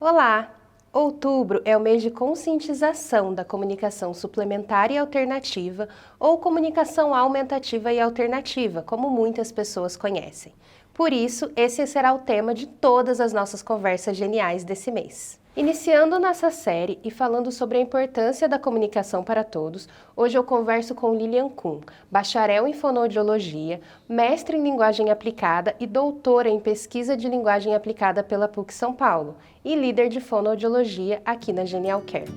Olá! Outubro é o mês de conscientização da comunicação suplementar e alternativa, ou comunicação aumentativa e alternativa, como muitas pessoas conhecem. Por isso, esse será o tema de todas as nossas conversas geniais desse mês. Iniciando nossa série e falando sobre a importância da comunicação para todos, hoje eu converso com Lilian Kuhn, bacharel em fonoaudiologia, mestre em linguagem aplicada e doutora em pesquisa de linguagem aplicada pela PUC São Paulo e líder de fonoaudiologia aqui na Genial Care.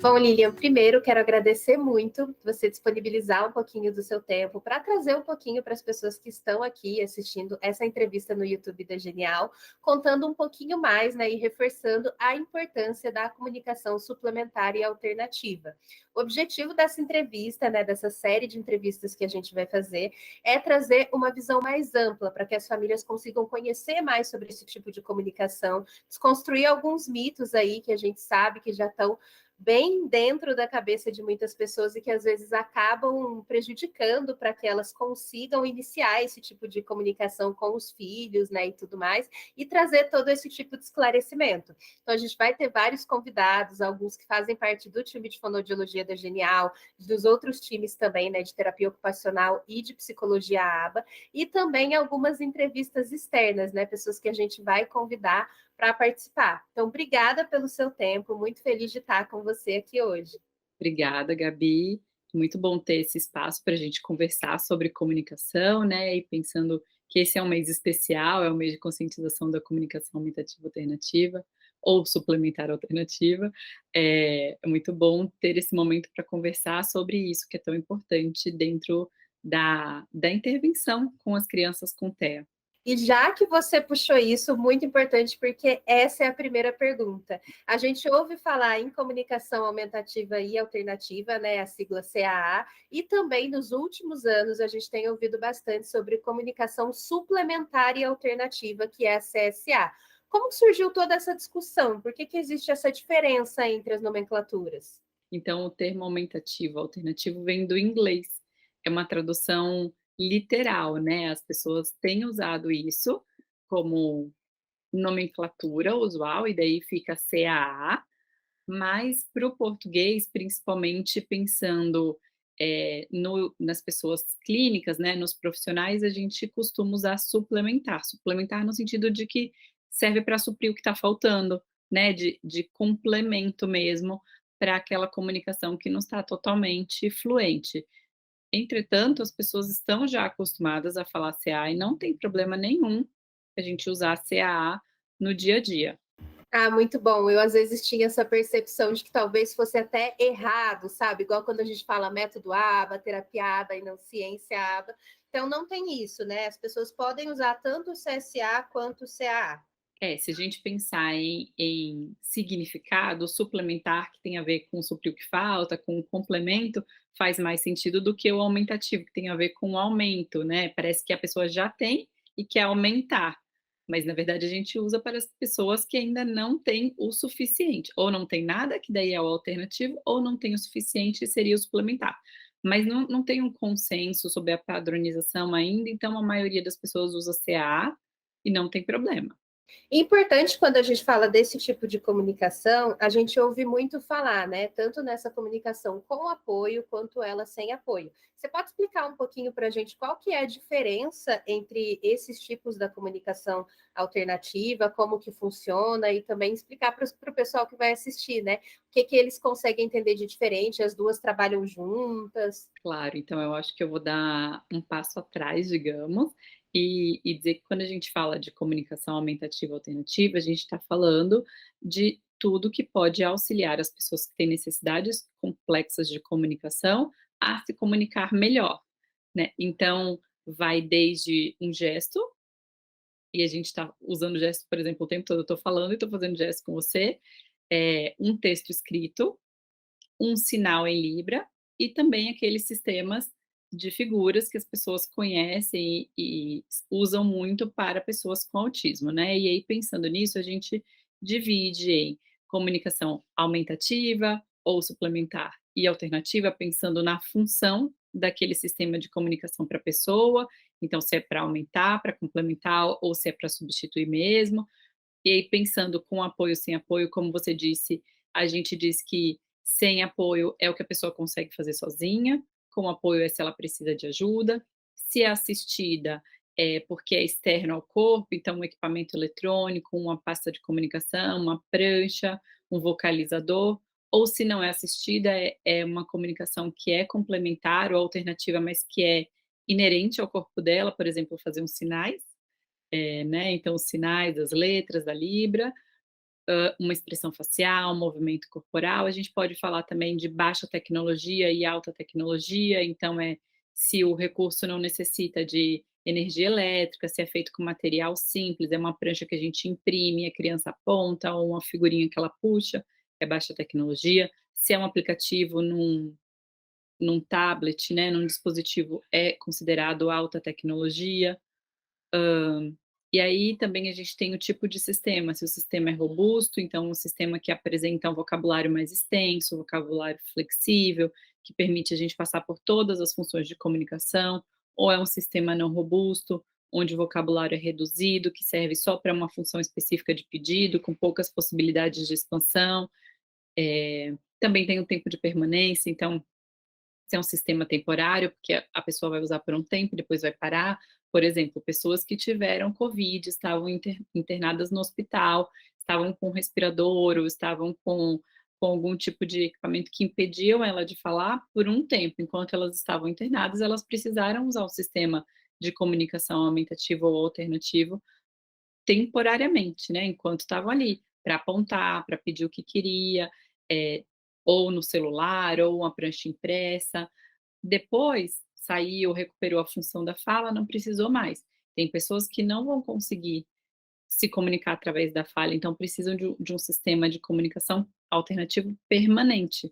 Bom, Lilian, primeiro quero agradecer muito você disponibilizar um pouquinho do seu tempo para trazer um pouquinho para as pessoas que estão aqui assistindo essa entrevista no YouTube da Genial, contando um pouquinho mais, né, e reforçando a importância da comunicação suplementar e alternativa. O objetivo dessa entrevista, né, dessa série de entrevistas que a gente vai fazer, é trazer uma visão mais ampla para que as famílias consigam conhecer mais sobre esse tipo de comunicação, desconstruir alguns mitos aí que a gente sabe que já estão bem dentro da cabeça de muitas pessoas e que às vezes acabam prejudicando para que elas consigam iniciar esse tipo de comunicação com os filhos, né, e tudo mais, e trazer todo esse tipo de esclarecimento. Então a gente vai ter vários convidados, alguns que fazem parte do time de fonoaudiologia da Genial, dos outros times também, né, de terapia ocupacional e de psicologia ABA, e também algumas entrevistas externas, né, pessoas que a gente vai convidar para participar. Então, obrigada pelo seu tempo, muito feliz de estar com você aqui hoje. Obrigada, Gabi. Muito bom ter esse espaço para a gente conversar sobre comunicação, né? E pensando que esse é um mês especial, é um mês de conscientização da comunicação aumentativa alternativa ou suplementar alternativa. É muito bom ter esse momento para conversar sobre isso que é tão importante dentro da intervenção com as crianças com TEA. E já que você puxou isso, muito importante, porque essa é a primeira pergunta. A gente ouve falar em comunicação aumentativa e alternativa, né, a sigla CAA, e também nos últimos anos a gente tem ouvido bastante sobre comunicação suplementar e alternativa, que é a CSA. Como surgiu toda essa discussão? Por que existe essa diferença entre as nomenclaturas? Então, o termo aumentativo alternativo vem do inglês. É uma tradução literal, né, as pessoas têm usado isso como nomenclatura usual, e daí fica CAA, mas para o português, principalmente pensando, no nas pessoas clínicas, né, nos profissionais, a gente costuma usar suplementar. Suplementar no sentido de que serve para suprir o que está faltando, né, de complemento mesmo, para aquela comunicação que não está totalmente fluente. Entretanto, as pessoas estão já acostumadas a falar CA e não tem problema nenhum a gente usar CAA no dia a dia. Ah, muito bom. Eu às vezes tinha essa percepção de que talvez fosse até errado, sabe? Igual quando a gente fala método ABA, terapia ABA e não ciência ABA. Então não tem isso, né? As pessoas podem usar tanto o CSA quanto o CAA. Se a gente pensar em significado, suplementar, que tem a ver com suprir o que falta, com o complemento, faz mais sentido do que o aumentativo, que tem a ver com o aumento, né? Parece que a pessoa já tem e quer aumentar, mas na verdade a gente usa para as pessoas que ainda não têm o suficiente, ou não tem nada, que daí é o alternativo, ou não tem o suficiente, e seria o suplementar. Mas não tem um consenso sobre a padronização ainda, então a maioria das pessoas usa CA e não tem problema. Importante quando a gente fala desse tipo de comunicação, a gente ouve muito falar, né? Tanto nessa comunicação com apoio quanto ela sem apoio. Você pode explicar um pouquinho para a gente qual que é a diferença entre esses tipos da comunicação alternativa, como que funciona e também explicar para o pessoal que vai assistir, né? O que eles conseguem entender de diferente, as duas trabalham juntas. Claro, então eu acho que eu vou dar um passo atrás, digamos, e dizer que quando a gente fala de comunicação aumentativa alternativa, a gente está falando de tudo que pode auxiliar as pessoas que têm necessidades complexas de comunicação a se comunicar melhor, né. Então, vai desde um gesto, e a gente está usando gesto, por exemplo, o tempo todo eu estou falando e estou fazendo gesto com você, um texto escrito, um sinal em Libra e também aqueles sistemas de figuras que as pessoas conhecem e usam muito para pessoas com autismo, né. E aí pensando nisso, a gente divide em comunicação aumentativa ou suplementar e alternativa pensando na função daquele sistema de comunicação para a pessoa, então se é para aumentar, para complementar ou se é para substituir mesmo. E aí pensando com apoio, sem apoio, como você disse, a gente diz que sem apoio é o que a pessoa consegue fazer sozinha, com apoio é se ela precisa de ajuda, se é assistida é porque é externo ao corpo, então um equipamento eletrônico, uma pasta de comunicação, uma prancha, um vocalizador, ou se não é assistida é uma comunicação que é complementar ou alternativa, mas que é inerente ao corpo dela, por exemplo, fazer uns sinais, né, então os sinais, as letras da Libra, uma expressão facial, um movimento corporal. A gente pode falar também de baixa tecnologia e alta tecnologia, então se o recurso não necessita de energia elétrica, se é feito com material simples, é uma prancha que a gente imprime, a criança aponta, ou uma figurinha que ela puxa, é baixa tecnologia. Se é um aplicativo num tablet, né, num dispositivo, é considerado alta tecnologia. E aí também a gente tem o tipo de sistema, se o sistema é robusto, então um sistema que apresenta um vocabulário mais extenso, um vocabulário flexível, que permite a gente passar por todas as funções de comunicação, ou é um sistema não robusto, onde o vocabulário é reduzido, que serve só para uma função específica de pedido, com poucas possibilidades de expansão. Também tem o tempo de permanência, então se é um sistema temporário, porque a pessoa vai usar por um tempo e depois vai parar. Por exemplo, pessoas que tiveram Covid, estavam internadas no hospital, estavam com respirador ou estavam com algum tipo de equipamento que impediam ela de falar por um tempo. Enquanto elas estavam internadas, elas precisaram usar o sistema de comunicação aumentativa ou alternativo temporariamente, né, enquanto estavam ali, para apontar, para pedir o que queria, eh, ou no celular, ou uma prancha impressa. Depois, saiu, recuperou a função da fala, não precisou mais. Tem pessoas que não vão conseguir se comunicar através da fala, então precisam de um sistema de comunicação alternativo permanente,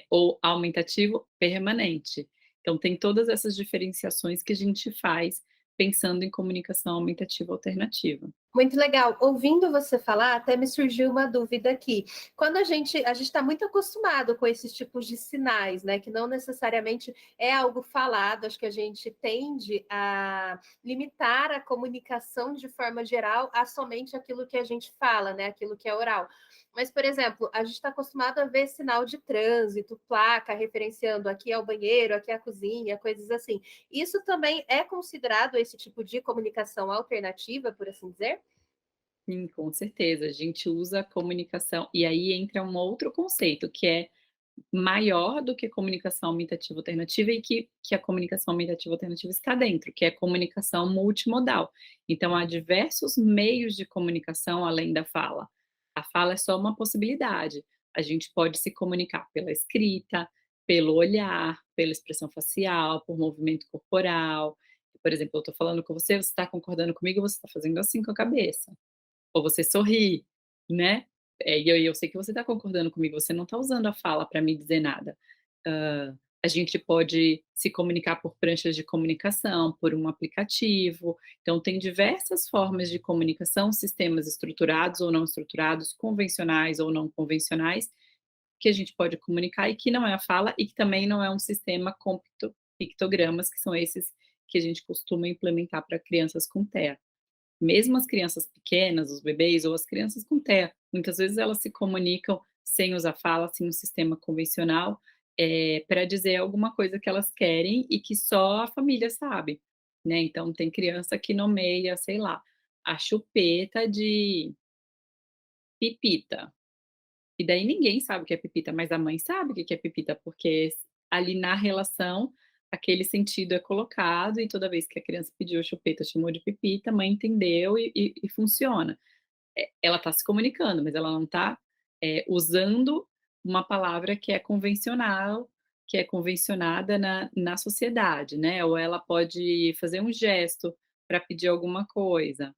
ou aumentativo permanente. Então tem todas essas diferenciações que a gente faz pensando em comunicação aumentativa alternativa. Muito legal. Ouvindo você falar, até me surgiu uma dúvida aqui. Quando a gente está muito acostumado com esses tipos de sinais, né? Que não necessariamente é algo falado, acho que a gente tende a limitar a comunicação de forma geral a somente aquilo que a gente fala, né? Aquilo que é oral. Mas, por exemplo, a gente está acostumado a ver sinal de trânsito, placa referenciando aqui é o banheiro, aqui é a cozinha, coisas assim. Isso também é considerado esse tipo de comunicação alternativa, por assim dizer? Sim, com certeza. A gente usa a comunicação e aí entra um outro conceito, que é maior do que comunicação aumentativa alternativa e que a comunicação aumentativa alternativa está dentro, que é comunicação multimodal. Então, há diversos meios de comunicação além da fala. A fala é só uma possibilidade. A gente pode se comunicar pela escrita, pelo olhar, pela expressão facial, por movimento corporal. Por exemplo, eu estou falando com você está concordando comigo, você está fazendo assim com a cabeça. Ou você sorri, né. E eu sei que você está concordando comigo, você não está usando a fala para me dizer nada. A gente pode se comunicar por pranchas de comunicação, por um aplicativo, então tem diversas formas de comunicação, sistemas estruturados ou não estruturados, convencionais ou não convencionais, que a gente pode comunicar e que não é a fala e que também não é um sistema com pictogramas, que são esses que a gente costuma implementar para crianças com TEA. Mesmo as crianças pequenas, os bebês ou as crianças com TEA, muitas vezes elas se comunicam sem usar fala, sem um sistema convencional, para dizer alguma coisa que elas querem e que só a família sabe, né. Então tem criança que nomeia, sei lá, a chupeta de pipita, e daí ninguém sabe o que é pipita, mas a mãe sabe o que que é pipita, porque ali na relação, aquele sentido é colocado e toda vez que a criança pediu a chupeta, chamou de pipita, a mãe entendeu e funciona. Ela está se comunicando, mas ela não está, usando uma palavra que é convencional, que é convencionada na sociedade, né, ou ela pode fazer um gesto para pedir alguma coisa,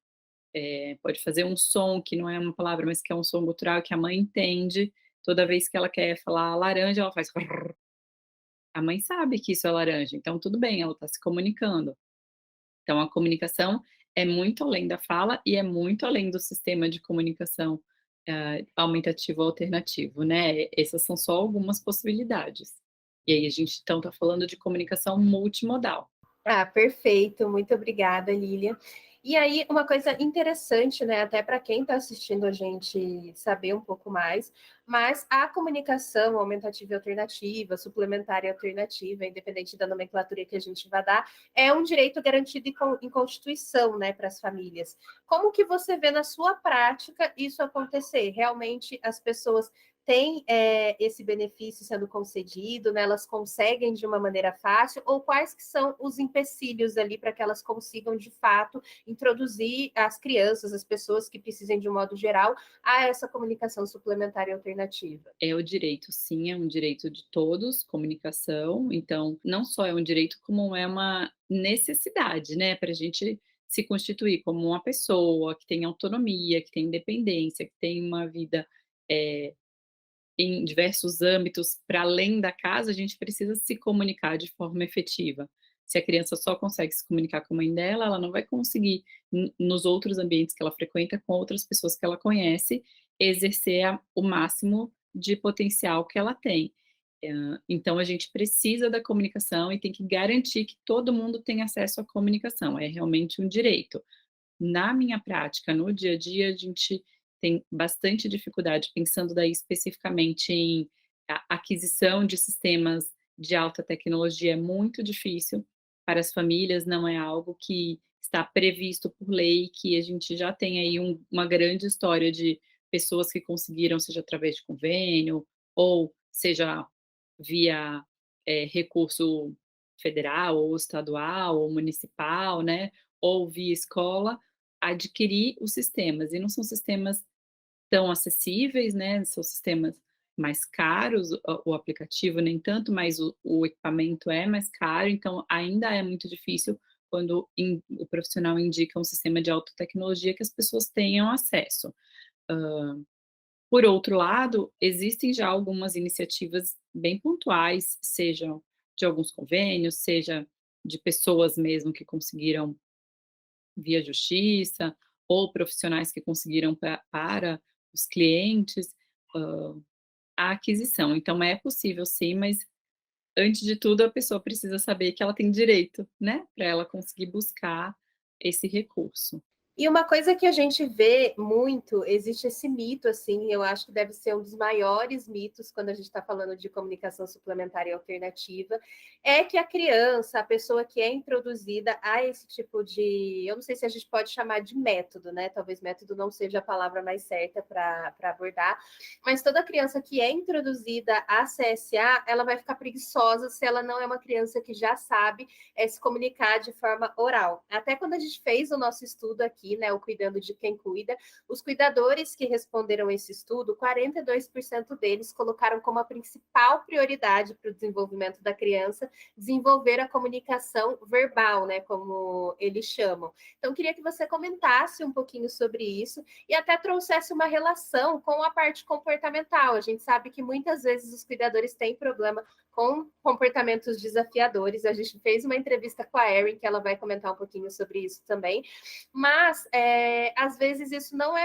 pode fazer um som que não é uma palavra, mas que é um som gutural que a mãe entende, toda vez que ela quer falar laranja, ela faz a mãe sabe que isso é laranja, então tudo bem, ela está se comunicando. Então a comunicação é muito além da fala e é muito além do sistema de comunicação aumentativo ou alternativo, né. Essas são só algumas possibilidades. E aí a gente então está falando de comunicação multimodal. Ah, perfeito. Muito obrigada, Lilian. E aí, uma coisa interessante, né, até para quem está assistindo a gente saber um pouco mais, mas a comunicação aumentativa e alternativa, suplementar e alternativa, independente da nomenclatura que a gente vai dar, é um direito garantido em Constituição, né, para as famílias. Como que você vê na sua prática isso acontecer? Realmente as pessoas têm esse benefício sendo concedido, né? Elas conseguem de uma maneira fácil, ou quais que são os empecilhos ali para que elas consigam, de fato, introduzir as crianças, as pessoas que precisem de um modo geral, a essa comunicação suplementar e alternativa? É o direito, sim, é um direito de todos, comunicação, então não só é um direito, como é uma necessidade, né, para a gente se constituir como uma pessoa que tem autonomia, que tem independência, que tem uma vida, eh em diversos âmbitos para além da casa, a gente precisa se comunicar de forma efetiva. Se a criança só consegue se comunicar com a mãe dela, ela não vai conseguir nos outros ambientes que ela frequenta, com outras pessoas que ela conhece, exercer o máximo de potencial que ela tem. Então a gente precisa da comunicação e tem que garantir que todo mundo tem acesso à comunicação, é realmente um direito. Na minha prática, no dia a dia, a gente tem bastante dificuldade, pensando daí especificamente em aquisição de sistemas de alta tecnologia, é muito difícil para as famílias, não é algo que está previsto por lei, que a gente já tem aí uma grande história de pessoas que conseguiram, seja através de convênio, ou seja via, recurso federal ou estadual ou municipal, né, ou via escola, adquirir os sistemas, e não são sistemas tão acessíveis, né, são sistemas mais caros, o aplicativo nem tanto, mas o equipamento é mais caro, então ainda é muito difícil quando o profissional indica um sistema de alta tecnologia que as pessoas tenham acesso. Por outro lado, existem já algumas iniciativas bem pontuais, sejam de alguns convênios, seja de pessoas mesmo que conseguiram via justiça, ou profissionais que conseguiram para os clientes, hã, a aquisição. Então é possível sim, mas antes de tudo a pessoa precisa saber que ela tem direito, né, para ela conseguir buscar esse recurso. E uma coisa que a gente vê muito, existe esse mito, assim, eu acho que deve ser um dos maiores mitos quando a gente está falando de comunicação suplementar e alternativa, é que a criança, a pessoa que é introduzida a esse tipo de, eu não sei se a gente pode chamar de método, né? Talvez método não seja a palavra mais certa para abordar, mas toda criança que é introduzida a CSA, ela vai ficar preguiçosa se ela não é uma criança que já sabe se comunicar de forma oral. Até quando a gente fez o nosso estudo aqui, né, o Cuidando de Quem Cuida, os cuidadores que responderam esse estudo, 42% deles colocaram como a principal prioridade para o desenvolvimento da criança desenvolver a comunicação verbal, né, como eles chamam. Então, queria que você comentasse um pouquinho sobre isso e até trouxesse uma relação com a parte comportamental. A gente sabe que muitas vezes os cuidadores têm problema com comportamentos desafiadores. A gente fez uma entrevista com a Erin, que ela vai comentar um pouquinho sobre isso também. Mas, às vezes, isso não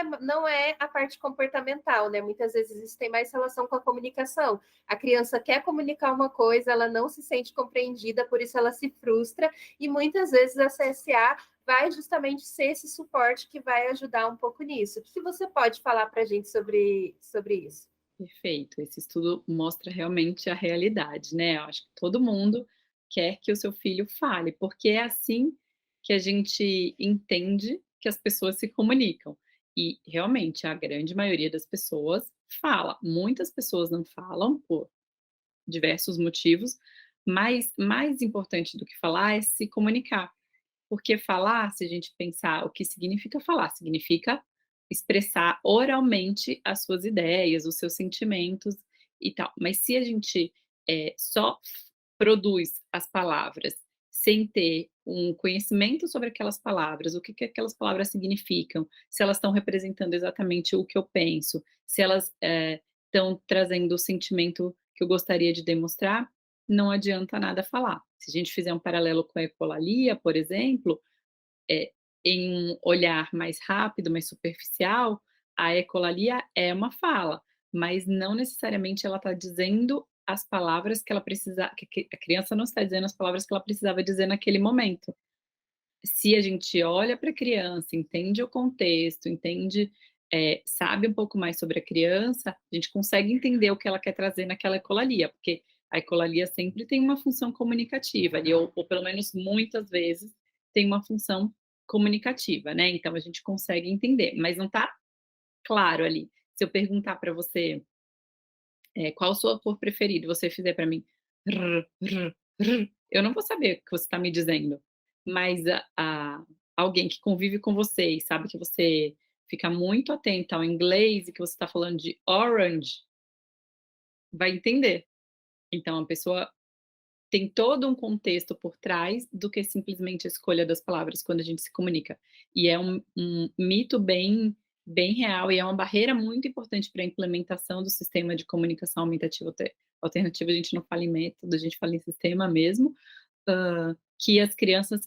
é a parte comportamental, né? Muitas vezes isso tem mais relação com a comunicação. A criança quer comunicar uma coisa, ela não se sente compreendida, por isso ela se frustra, e muitas vezes a CSA vai justamente ser esse suporte que vai ajudar um pouco nisso. O que você pode falar para a gente sobre isso? Perfeito, esse estudo mostra realmente a realidade, né, eu acho que todo mundo quer que o seu filho fale, porque é assim que a gente entende que as pessoas se comunicam. E realmente a grande maioria das pessoas fala, muitas pessoas não falam por diversos motivos, mas mais importante do que falar é se comunicar. Porque falar, se a gente pensar o que significa falar, significa expressar oralmente as suas ideias, os seus sentimentos e tal. Mas se a gente, só produz as palavras sem ter um conhecimento sobre aquelas palavras, o que que aquelas palavras significam, se elas estão representando exatamente o que eu penso, se elas, estão trazendo o sentimento que eu gostaria de demonstrar, não adianta nada falar. Se a gente fizer um paralelo com a ecolalia, por exemplo, em um olhar mais rápido, mais superficial, a ecolalia é uma fala, mas não necessariamente ela está dizendo as palavras que ela precisa que a criança não está dizendo as palavras que ela precisava dizer naquele momento. Se a gente olha para a criança, entende o contexto, entende, sabe um pouco mais sobre a criança, a gente consegue entender o que ela quer trazer naquela ecolalia, porque a ecolalia sempre tem uma função comunicativa ali, ou pelo menos muitas vezes tem uma função comunicativa, né, então a gente consegue entender, mas não está claro ali. Se eu perguntar para você, qual a sua cor preferida e você fizer para mim "rr, rr, rr", eu não vou saber o que você está me dizendo, mas a alguém que convive com você e sabe que você fica muito atenta ao inglês e que você está falando de orange, vai entender. Então a pessoa tem todo um contexto por trás do que simplesmente a escolha das palavras quando a gente se comunica. E é um mito bem real e é uma barreira muito importante para a implementação do sistema de comunicação aumentativa alternativa, a gente não fala em método, a gente fala em sistema mesmo, que as crianças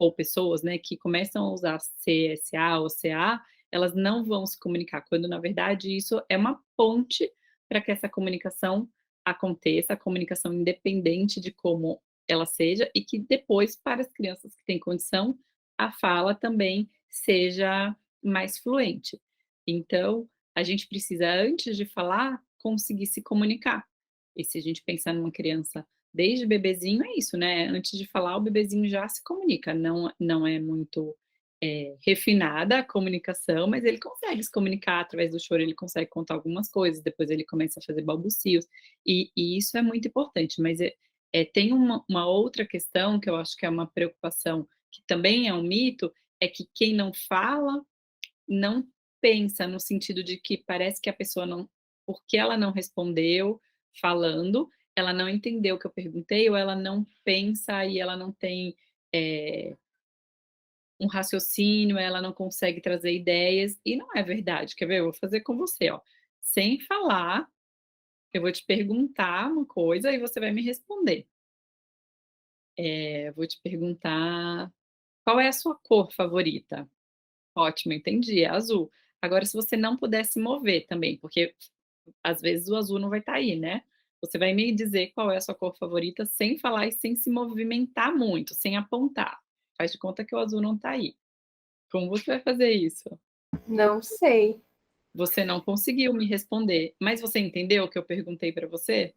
ou pessoas, né, que começam a usar CSA ou CA, elas não vão se comunicar, quando na verdade isso é uma ponte para que essa comunicação aconteça, a comunicação independente de como ela seja, e que depois, para as crianças que têm condição, a fala também seja mais fluente. Então, a gente precisa, antes de falar, conseguir se comunicar. E se a gente pensar numa criança desde bebezinho, é isso, né? Antes de falar, o bebezinho já se comunica. Não é muito refinada a comunicação, mas ele consegue se comunicar através do choro, ele consegue contar algumas coisas, depois ele começa a fazer balbucios, e isso é muito importante. Mas tem uma outra questão que eu acho que é uma preocupação, que também é um mito, é que quem não fala não pensa, no sentido de que parece que a pessoa não, porque ela não respondeu falando, ela não entendeu o que eu perguntei, ou ela não pensa e ela não tem, eh, um raciocínio, ela não consegue trazer ideias, e não é verdade. Quer ver? Eu vou fazer com você, ó. Sem falar, eu vou te perguntar uma coisa e você vai me responder. Vou te perguntar: "Qual é a sua cor favorita?". Ótimo, entendi, é azul. Agora se você não puder se mover também, porque às vezes o azul não vai estar aí, né. Você vai me dizer qual é a sua cor favorita sem falar e sem se movimentar muito, sem apontar. Faz de conta que o azul não está aí. Como você vai fazer isso? Não sei. Você não conseguiu me responder, mas você entendeu o que eu perguntei para você?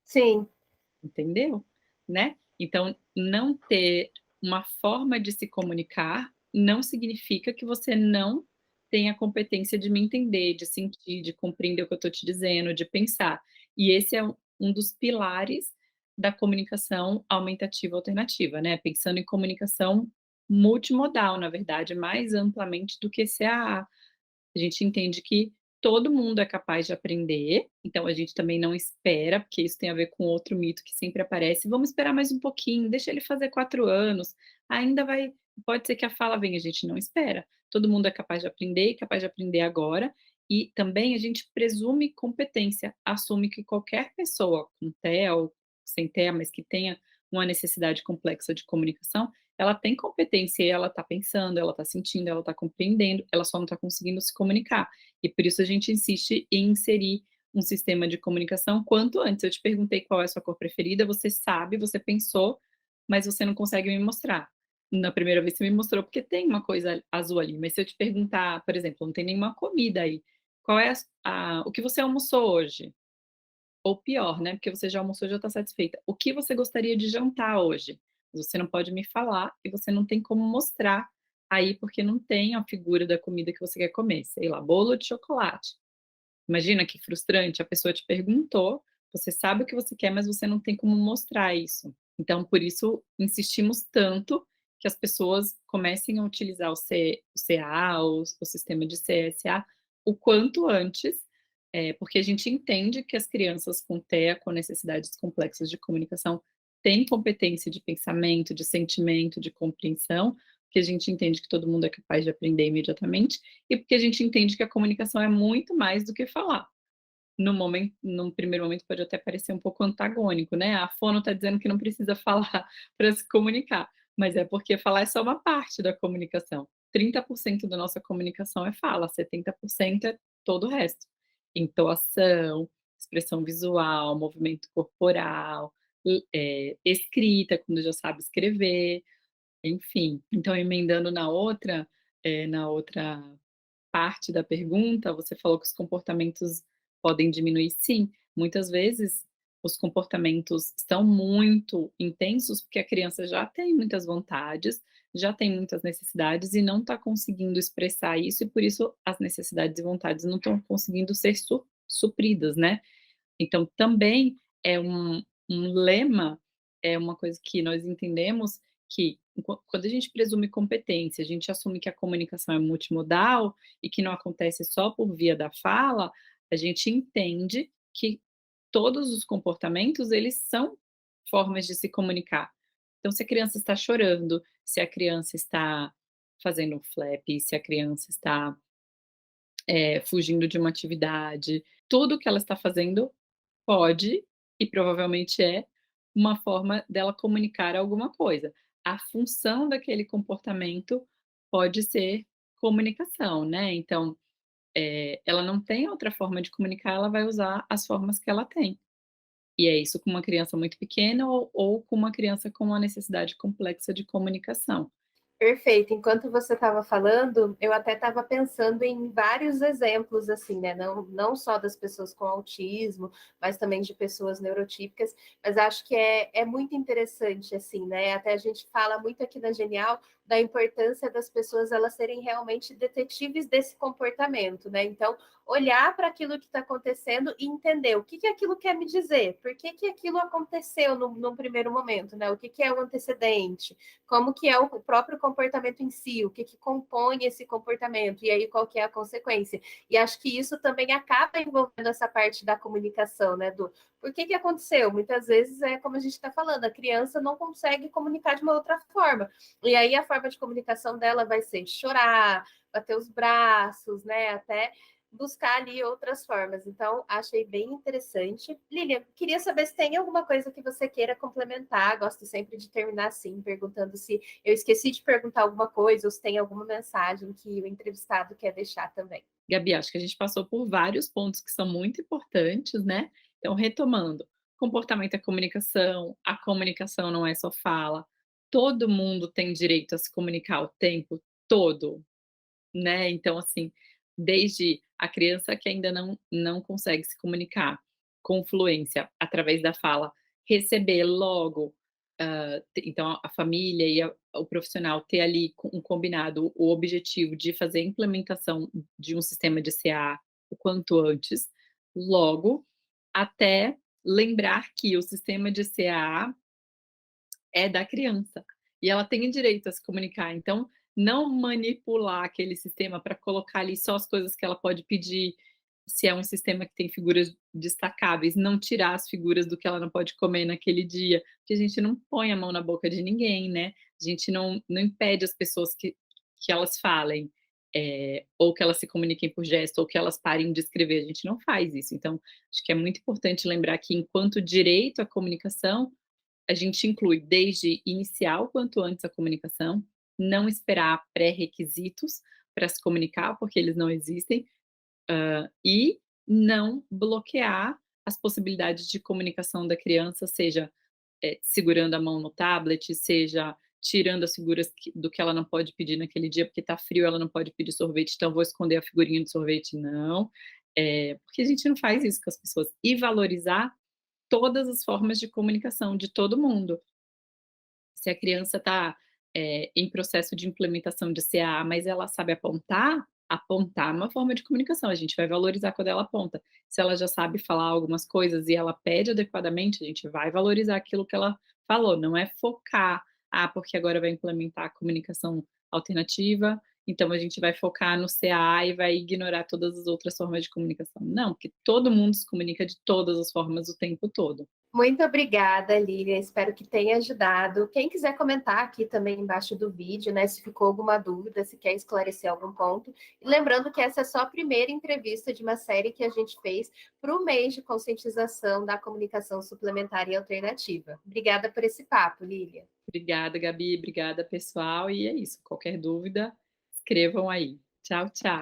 Sim, Entendeu? Né? Então, não ter uma forma de se comunicar não significa que você não tenha competência de me entender, de sentir, de compreender o que eu estou te dizendo, de pensar. E esse é um dos pilares da comunicação aumentativa alternativa, né? Pensando em comunicação multimodal, na verdade, mais amplamente do que CAA. A gente entende que todo mundo é capaz de aprender, então a gente também não espera, porque isso tem a ver com outro mito que sempre aparece: "Vamos esperar mais um pouquinho, deixa ele fazer 4 anos, ainda vai, pode ser que a fala venha", a gente não espera. Todo mundo é capaz de aprender e capaz de aprender agora, e também a gente presume competência, assume que qualquer pessoa com TEA ou sem TEA, mas que tenha uma necessidade complexa de comunicação, ela tem competência e ela está pensando, ela está sentindo, ela está compreendendo, ela só não está conseguindo se comunicar. E por isso a gente insiste em inserir um sistema de comunicação quanto antes. Eu te perguntei qual é a sua cor preferida, você sabe, você pensou, mas você não consegue me mostrar. Na primeira vez você me mostrou porque tem uma coisa azul ali, mas se eu te perguntar, por exemplo, não tem nenhuma comida aí, qual é o que você almoçou hoje? Ou pior, né, porque você já almoçou e já está satisfeita. O que você gostaria de jantar hoje? Você não pode me falar e você não tem como mostrar aí, porque não tem a figura da comida que você quer comer, sei lá, bolo de chocolate. Imagina que frustrante, a pessoa te perguntou, você sabe o que você quer, mas você não tem como mostrar isso. Então, por isso, insistimos tanto que as pessoas comecem a utilizar o CA, o sistema de CSA, o quanto antes, porque a gente entende que as crianças com TEA, com necessidades complexas de comunicação, têm competência de pensamento, de sentimento, de compreensão, porque a gente entende que todo mundo é capaz de aprender imediatamente, e porque a gente entende que a comunicação é muito mais do que falar. Num primeiro momento pode até parecer um pouco antagônico, né, a fono está dizendo que não precisa falar para se comunicar, mas é porque falar é só uma parte da comunicação. 30% da nossa comunicação é fala, 70% é todo o resto. Entoação, expressão visual, movimento corporal, escrita, quando já sabe escrever, enfim. Então emendando na outra parte da pergunta, você falou que os comportamentos podem diminuir. Sim, muitas vezes os comportamentos estão muito intensos, porque a criança já tem muitas vontades, já tem muitas necessidades e não está conseguindo expressar isso, e por isso as necessidades e vontades não estão conseguindo ser supridas, né. Então também é um lema, é uma coisa que nós entendemos que quando a gente presume competência, a gente assume que a comunicação é multimodal e que não acontece só por via da fala, a gente entende que todos os comportamentos, eles são formas de se comunicar. Então se a criança está chorando, se a criança está fazendo um flap, se a criança está, fugindo de uma atividade, tudo que ela está fazendo pode, e provavelmente é, uma forma dela comunicar alguma coisa. A função daquele comportamento pode ser comunicação, né, então, ela não tem outra forma de comunicar, ela vai usar as formas que ela tem. E é isso com uma criança muito pequena ou com uma criança com uma necessidade complexa de comunicação. Perfeito. Enquanto você estava falando, eu até estava pensando em vários exemplos, assim, né? Não só das pessoas com autismo, mas também de pessoas neurotípicas. Mas acho que é muito interessante, assim, né? Até a gente fala muito aqui na Genial da importância das pessoas elas serem realmente detetives desse comportamento, né? Então, olhar para aquilo que está acontecendo e entender o que, que aquilo quer me dizer, por que, que aquilo aconteceu no primeiro momento, né? O que, que é o antecedente, como que é o próprio comportamento em si, o que, que compõe esse comportamento, e aí qual que é a consequência. E acho que isso também acaba envolvendo essa parte da comunicação, né, do por que, que aconteceu? Muitas vezes é como a gente está falando, a criança não consegue comunicar de uma outra forma. E aí a forma de comunicação dela vai ser chorar, bater os braços, né? Até buscar ali outras formas. Então, achei bem interessante. Lilian, queria saber se tem alguma coisa que você queira complementar. Gosto sempre de terminar assim, perguntando se eu esqueci de perguntar alguma coisa ou se tem alguma mensagem que o entrevistado quer deixar também. Gabi, acho que a gente passou por vários pontos que são muito importantes, né. Então retomando, comportamento é comunicação, a comunicação não é só fala, todo mundo tem direito a se comunicar o tempo todo, né, então assim, desde a criança que ainda não consegue se comunicar com fluência através da fala, receber logo, então a família e o profissional ter ali um combinado, o objetivo de fazer a implementação de um sistema de CA o quanto antes, logo, até lembrar que o sistema de CA é da criança, e ela tem o direito a se comunicar, então não manipular aquele sistema para colocar ali só as coisas que ela pode pedir, se é um sistema que tem figuras destacáveis, não tirar as figuras do que ela não pode comer naquele dia, porque a gente não põe a mão na boca de ninguém, né, a gente não impede as pessoas que elas falem, ou que elas se comuniquem por gesto, ou que elas parem de escrever, a gente não faz isso. Então, acho que é muito importante lembrar que enquanto direito à comunicação, a gente inclui desde iniciar o quanto antes a comunicação, não esperar pré-requisitos para se comunicar, porque eles não existem, e não bloquear as possibilidades de comunicação da criança, seja, segurando a mão no tablet, seja tirando as figuras do que ela não pode pedir naquele dia, porque está frio, ela não pode pedir sorvete, então vou esconder a figurinha de sorvete, não. Porque a gente não faz isso com as pessoas. E valorizar todas as formas de comunicação de todo mundo. Se a criança está, em processo de implementação de CA, mas ela sabe apontar, apontar é uma forma de comunicação, a gente vai valorizar quando ela aponta. Se ela já sabe falar algumas coisas e ela pede adequadamente, a gente vai valorizar aquilo que ela falou, não é focar: "Ah, porque agora vai implementar a comunicação alternativa, então a gente vai focar no CA e vai ignorar todas as outras formas de comunicação". Não, porque todo mundo se comunica de todas as formas o tempo todo. Muito obrigada, Lilian. Espero que tenha ajudado. Quem quiser comentar aqui também embaixo do vídeo, né, se ficou alguma dúvida, se quer esclarecer algum ponto. E lembrando que essa é só a primeira entrevista de uma série que a gente fez para o mês de conscientização da comunicação suplementar e alternativa. Obrigada por esse papo, Lilian. Obrigada, Gabi, obrigada, pessoal, e é isso, qualquer dúvida, Escrevam aí. Tchau, tchau.